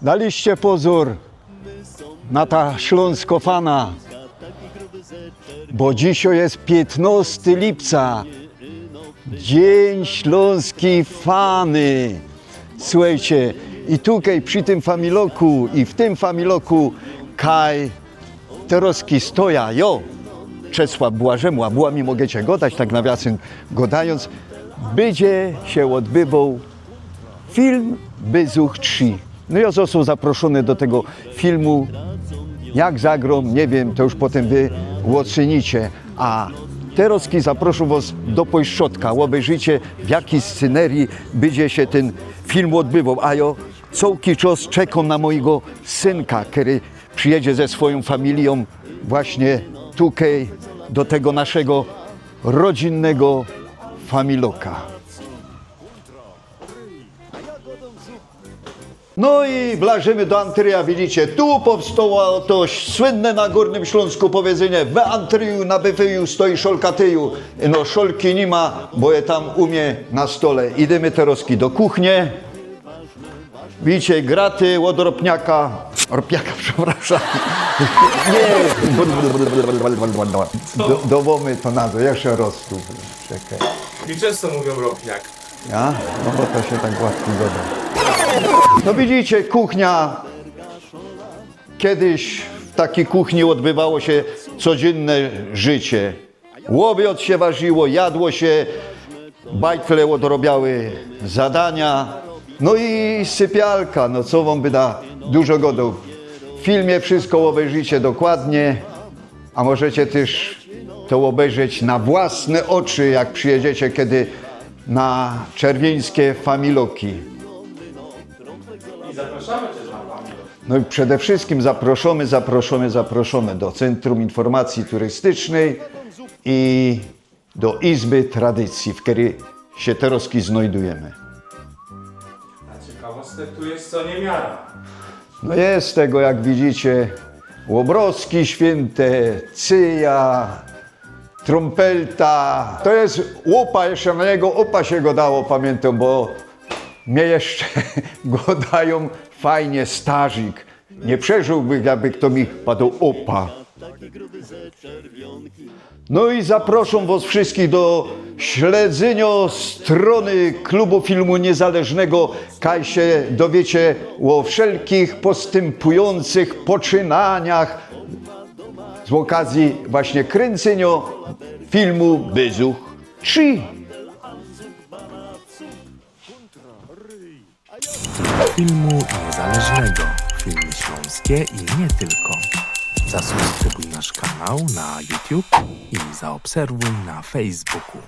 Daliście pozór na ta śląskofana, bo dzisiaj jest 15 lipca, Dzień Śląskiej Fany. Słuchajcie, i tutaj przy tym familoku i w tym familoku kaj Teroski stoja, jo, Czesław Błażemła, była mi mogę cię godać, tak nawiasem godając, będzie się odbywał film Bezuch 3. No ja został zaproszony do tego filmu. Jak zagrom, nie wiem, to już potem wy ocenicie. A Teroski zaproszę was do Pojszczotka. Obejrzyjcie, w jakiej scenerii będzie się ten film odbywał. A ja całki czas czekam na mojego synka, który przyjedzie ze swoją familią właśnie tutaj do tego naszego rodzinnego familoka. No i wlażymy do Antryja, widzicie, tu powstało to słynne na Górnym Śląsku powiedzenie: w Antryju na byfyju stoi szolka tyju. No szolki nie ma, bo je tam umie na stole. Idziemy teraz do kuchni. Widzicie, graty od ropniaka, przepraszam. Nie, dowomy to nazwę, jeszcze raz tu. Czekaj. I często mówią ropniak. Ja? No bo to się tak łatwo goda. No widzicie, kuchnia. Kiedyś w takiej kuchni odbywało się codzienne życie. Łowiot się ważyło, jadło się, bajtle odrobiały zadania. No i sypialka, no co wam by da dużo godą. W filmie wszystko obejrzycie dokładnie, a możecie też to obejrzeć na własne oczy, jak przyjedziecie kiedy na czerwieńskie familoki. I zapraszamy też na familę. No i przede wszystkim zaproszony do Centrum Informacji Turystycznej i do Izby Tradycji, w której się teraz znajdujemy. A ciekawostek tu jest co niemiara. No jest tego, jak widzicie, łobrowski święte, cyja, trumpelta. To jest łopa, jeszcze na niego opa się go dało, pamiętam, bo mnie jeszcze go dają fajnie starzyk. Nie przeżyłby, jakby kto mi padł opa. No i zapraszam was wszystkich do śledzenia strony Klubu Filmu Niezależnego, kaj się dowiecie o wszelkich postępujących poczynaniach z okazji właśnie kręcenia filmu Bezuch 3. Filmu Niezależnego. Filmy śląskie i nie tylko. Zasubskrybuj nasz kanał na YouTube i zaobserwuj na Facebooku.